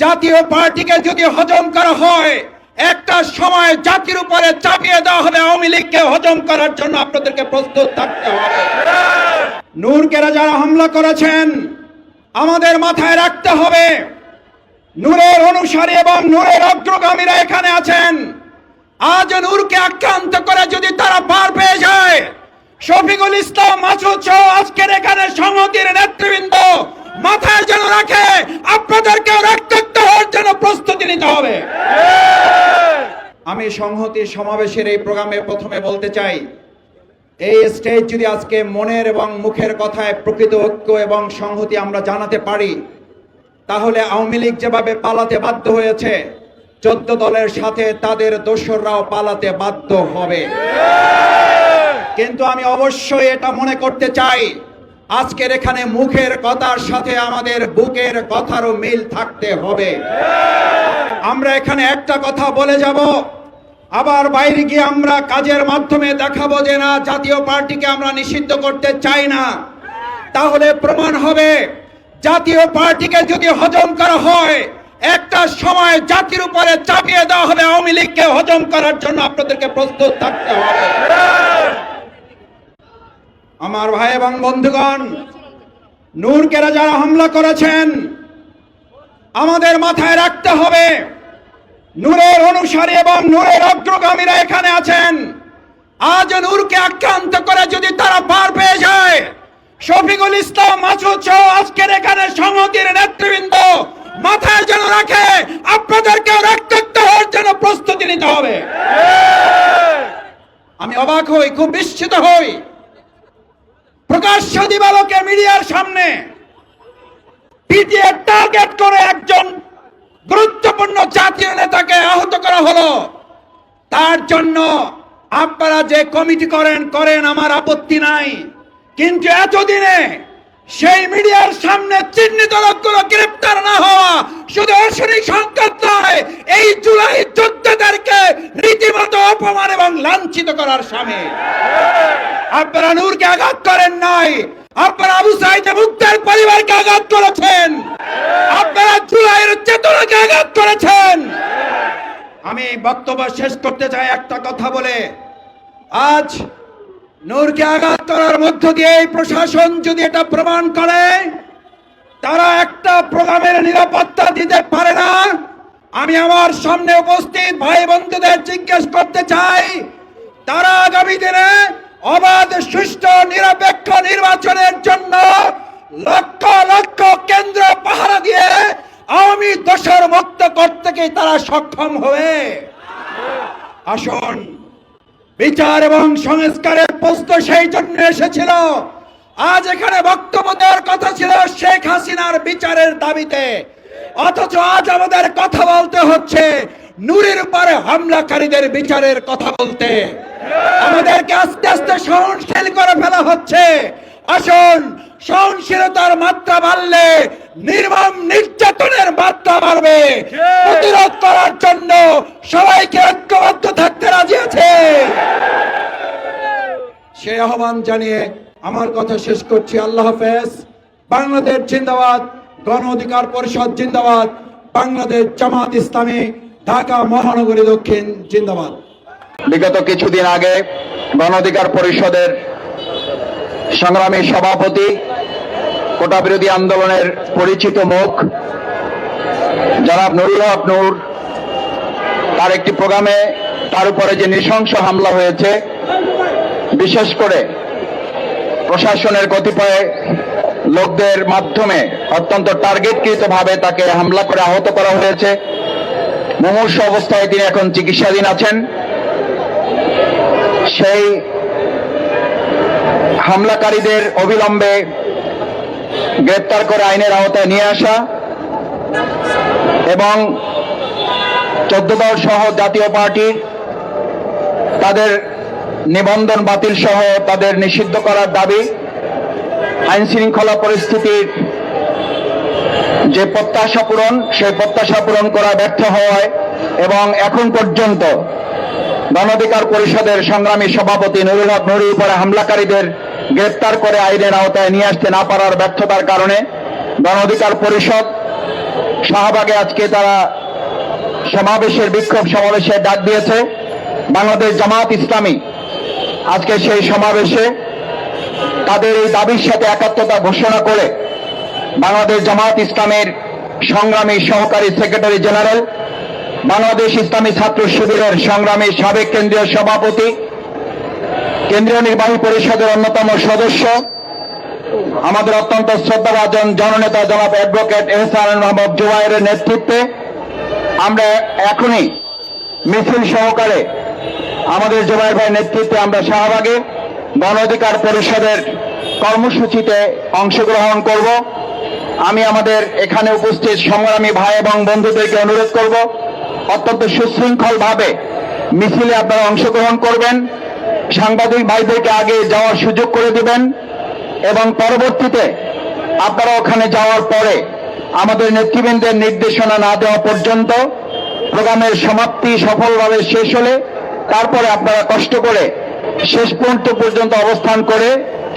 জাতীয় পার্টিকে যদি হজম করা হয়, একটা সময় জাতির উপরে চাপিয়ে দেওয়া হবে। আওয়ামী লীগকে হজম করার জন্য আপনাদেরকে প্রস্তুত থাকতে হবে। নূরকেরা যারা হামলা করেছেন, আমাদের মাথায় রাখতে হবে, নূরের অনুসারী এবং নূরের অগ্রগামীরা এখানে আছেন। আজ নূরকে আক্রান্ত করে যদি তারা পার পেয়ে যায়, শফিকুল ইসলাম মাসুদ সহ আজকের এখানে সংহতির নেতৃবৃন্দ মাথায় যেন রাখে, আপনাদেরকে রক্তাক্ত হওয়ার জন্য প্রস্তুতি নিতে হবে। আমি সংহতি সমাবেশের এই প্রোগ্রামে প্রথমে বলতে চাই, এই স্টেজ যদি আজকে মনের এবং মুখের কথায় প্রকৃত ঐক্য এবং সংহতি আমরা জানাতে পারি, তাহলে আওয়ামী লীগ যেভাবে পালাতে বাধ্য হয়েছে, 14 দলের সাথে তাদের দোসররাও পালাতে বাধ্য হবে। কিন্তু আমি অবশ্যই এটা মনে করতে চাই, আজকের এখানে মুখের কথার সাথে আমাদের বুকের কথারও মিল থাকতে হবে। আমরা এখানে একটা কথা বলে যাব, আবার বাইরে গিয়ে আমরা কাজের মাধ্যমে দেখাবো যে না, জাতীয় পার্টিকে আমরা নিষিদ্ধ করতে চাই না। তাহলে প্রমাণ হবে, জাতীয় পার্টিকে যদি হজম করা হয়, একটা সময় জাতির উপরে চাপিয়ে দেওয়া হবে। আওয়ামী লীগকে হজম করার জন্য আপনাদেরকে প্রস্তুত থাকতে হবে। আমার ভাই এবং বন্ধুগণ, নূরকেরা যারা হামলা করেছেন, আমাদের মাথায় রাখতে হবে, নূরের অনুসারী এবং নূরের অগ্রগামীরা এখানে আছেন। আজ নূরকে আক্রান্ত করে যদি তারা পার পেয়ে যায়, শফিকুল ইসলাম মাসুদ সহ আজকের এখানে সংহতির নেতৃবৃন্দ মাথায় যেন রাখে, আপনাদেরকে রক্তাক্ত হওয়ার জন্য প্রস্তুতি নিতে হবে। আমি অবাক হই, খুব বিস্মিত হই, প্রকাশ্য দিবালোকে মিডিয়ার সামনে পিটিএ টার্গেট করে একজন গুরুত্বপূর্ণ জাতীয় নেতাকে আহত করা হলো। তার জন্য আপনারা যে কমিটি করেন আমার আপত্তি নাই, কিন্তু এতদিনে সেই মিডিয়ার সামনে চিহ্নিত লোকগুলো গ্রেপ্তার না হওয়া শুধু অশনিক সংকেত নয়, এই জুলাই যোদ্ধাদেরকে রীতিমতো অপমান এবং লাঞ্ছিত করার সামিল। আপনারা নূরকে আঘাত করেন নাই, আপনারা আবু সাঈদ মুক্তার পরিবারকে আঘাত করেছেন, আপনারা জুলাইয়ের চেতনাকে আঘাত করেছেন। আমি বক্তব্য শেষ করতে চাই একটা কথা বলে, আজ নূরকে আঘাত করার মধ্য দিয়ে এই প্রশাসন যদি এটা প্রমাণ করে তারা একটা প্রোগ্রামের নিরাপত্তা দিতে পারে না, আমি আমার সামনে উপস্থিত ভাই বন্ধুদের জিজ্ঞেস করতে চাই, তারা আগামী দিনে অবাধ সুষ্ঠু নিরপেক্ষ নির্বাচনের জন্য লক্ষ লক্ষ কেন্দ্র পাহারা দিয়ে আওয়ামী দোষর মুক্ত করতে কি তারা সক্ষম হবে? আসুন, বিচার এবং সংস্কারের প্রশ্ন সেই জন্য এসেছিল। আজ এখানে বক্তব্য দেওয়ার কথা ছিল শেখ হাসিনার বিচারের দাবিতে, অথচ আজ আমাদের কথা বলতে হচ্ছে নূরের উপরে হামলাকারীদের বিচারের কথা বলতে। আমাদেরকে আস্তে আস্তে সহনশীল করে ফেলা হচ্ছে। আসুন, সহনশীলতার মাত্রা বাড়লে নির্মম নির্যাতনের মাত্রা বাড়বে। প্রতিরোধ করার জন্য সবাইকে ঐক্যবদ্ধ থাকতে রাজি আছে। সেই আহ্বান জানিয়ে আমার কথা শেষ করছি। আল্লাহ হাফেজ। বাংলাদেশ জিন্দাবাদ, গণ অধিকার পরিষদ জিন্দাবাদ, বাংলাদেশ জামাত ইসলামী ঢাকা মহানগরী দক্ষিণ জিন্দাবাদ। বিগত কিছুদিন আগে গণ অধিকার পরিষদের সংগ্রামী সভাপতি, কোটা বিরোধী আন্দোলনের পরিচিত মুখ জনাব নুরুল হক নূর, তার একটি প্রোগ্রামে তার উপরে যে নৃশংস হামলা হয়েছে, বিশেষ করে প্রশাসনের কতিপয় লোকদের মাধ্যমে অত্যন্ত টার্গেটকৃতভাবে তাকে হামলা করে আহত করা হয়েছে। মুমূর্ষু অবস্থায় তিনি এখন চিকিৎসাধীন আছেন। সেই হামলাকারীদের অবিলম্বে গ্রেপ্তার করে আইনের আওতায় নিয়ে আসা এবং 14 দল সহ জাতীয় পার্টির তাদের নিবন্ধন বাতিল সহ তাদের নিষিদ্ধ করার দাবি, আইন শৃঙ্খলা পরিস্থিতির যে প্রত্যাশা পূরণ, সেই প্রত্যাশা পূরণ করা ব্যর্থ হওয়ায় এবং এখন পর্যন্ত গণ অধিকার পরিষদের সংগ্রামী সভাপতি নুরুল হক নূরের উপরে হামলাকারীদের গ্রেপ্তার করে আইনের আওতায় নিয়ে আসতে না পারার ব্যর্থতার কারণে গণ অধিকার পরিষদ শাহবাগে আজকে তারা বিক্ষোভ সমাবেশের ডাক দিয়েছে। বাংলাদেশ জামাত ইসলামী আজকে সেই সমাবেশে তাদের এই দাবির সাথে একাত্মতা ঘোষণা করে বাংলাদেশ জামাত ইসলামের সংগ্রামী সহকারী সেক্রেটারি জেনারেল, বাংলাদেশ ইসলামী ছাত্র শিবিরের সংগ্রামী সাবেক কেন্দ্রীয় সভাপতি, কেন্দ্রীয় নির্বাহী পরিষদের অন্যতম সদস্য, আমাদের অত্যন্ত শ্রদ্ধাভাজন জননেতা জনাব অ্যাডভোকেট এহসানুল মাহমুদ জুবায়েরের নেতৃত্বে আমরা এখনই মিছিল সহকারে আমাদের জুবায়ের ভাইয়ের নেতৃত্বে আমরা শাহবাগে গণ অধিকার পরিষদের কর্মসূচিতে অংশগ্রহণ করব। আমি আমাদের এখানে উপস্থিত সংগ্রামী ভাই এবং বন্ধুদেরকে অনুরোধ করব, অত্যন্ত সুশৃঙ্খলভাবে মিছিলে আপনারা অংশগ্রহণ করবেন। সাংবাদিক ভাইদেরকে আগে যাওয়ার সুযোগ করে দিবেন এবং পরবর্তীতে আপনারা ওখানে যাওয়ার পরে আমাদের নেতৃবৃন্দের নির্দেশনা না দেওয়া পর্যন্ত প্রোগ্রামের সমাপ্তি সফলভাবে শেষ হলে তারপরে আপনারা কষ্ট করে শেষ মুহূর্ত পর্যন্ত অবস্থান করে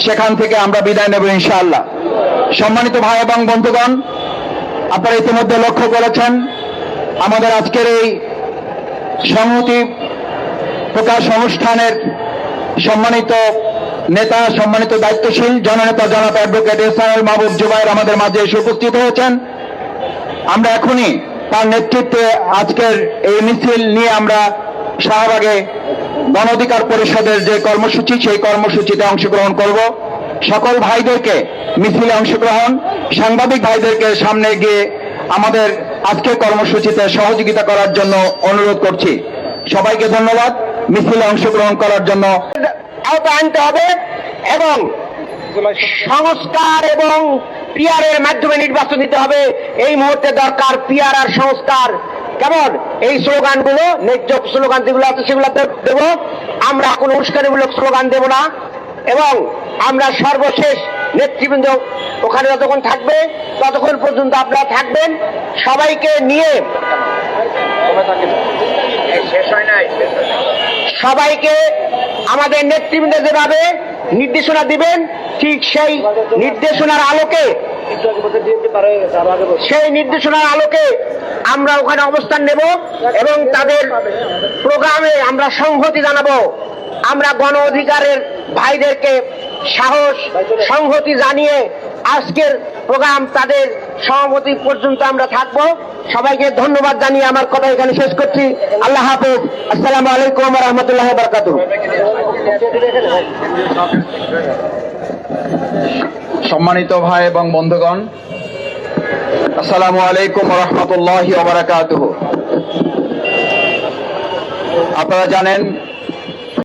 সেখান থেকে আমরা বিদায় নেব ইনশাআল্লাহ। সম্মানিত ভাই এবং বন্ধুগণ, আপনারা ইতিমধ্যে লক্ষ্য করেছেন আমাদের আজকের এই সংহতি প্রকাশ অনুষ্ঠানের সম্মানিত নেতা, সম্মানিত দায়িত্বশীল জননেতা জনাব অ্যাডভোকেট এহসানুল মাহমুদ জুবায়ের আমাদের মাঝে এসে উপস্থিত হয়েছেন। আমরা এখনই তার নেতৃত্বে আজকের এই মিছিল নিয়ে আমরা শাহবাগে গণ অধিকার পরিষদের যে কর্মসূচি সেই কর্মসূচিতে অংশগ্রহণ করব। সকল ভাইদেরকে মিছিলে অংশগ্রহণ, সাংবাদিক ভাইদেরকে সামনে গিয়ে আমাদের আজকের কর্মসূচিতে সহযোগিতা করার জন্য অনুরোধ করছি। সবাইকে ধন্যবাদ মিছিলে অংশগ্রহণ করার জন্য। আওতায় আনতে হবে এবং সংস্কার এবং পিআরের মাধ্যমে নির্বাচন দিতে হবে। এই মুহূর্তে দরকার পিআর আর সংস্কার। কেমন এই স্লোগানগুলো, ন্যায্য স্লোগান যেগুলো আছে সেগুলো দেব, আমরা কোনো উস্কানিমূলক স্লোগান দেব না। এবং আমরা সর্বশেষ নেতৃবৃন্দ ওখানে যতক্ষণ থাকবে ততক্ষণ পর্যন্ত আপনারা থাকবেন। সবাইকে নিয়ে সবাইকে আমাদের নেতৃবৃন্দ যেভাবে নির্দেশনা দিবেন ঠিক সেই নির্দেশনার আলোকে আমরা ওখানে অবস্থান নেব এবং তাদের প্রোগ্রামে আমরা সংহতি জানাবো। আমরা গণ অধিকারের ভাইদেরকে সাহস সংহতি জানিয়ে আজকের প্রোগ্রাম তাদের সমাপ্তি পর্যন্ত আমরা থাকব। সবাইকে ধন্যবাদ জানিয়ে আমার কথা এখানে শেষ করছি। আল্লাহ হাফেজ। আসসালামু আলাইকুম ওয়া রাহমাতুল্লাহি ওয়া বারাকাতুহু। সম্মানিত ভাই এবং বন্ধুগণ, আসসালামু আলাইকুম ওয়া রাহমাতুল্লাহি ওয়া বারাকাতুহু। আপনারা জানেন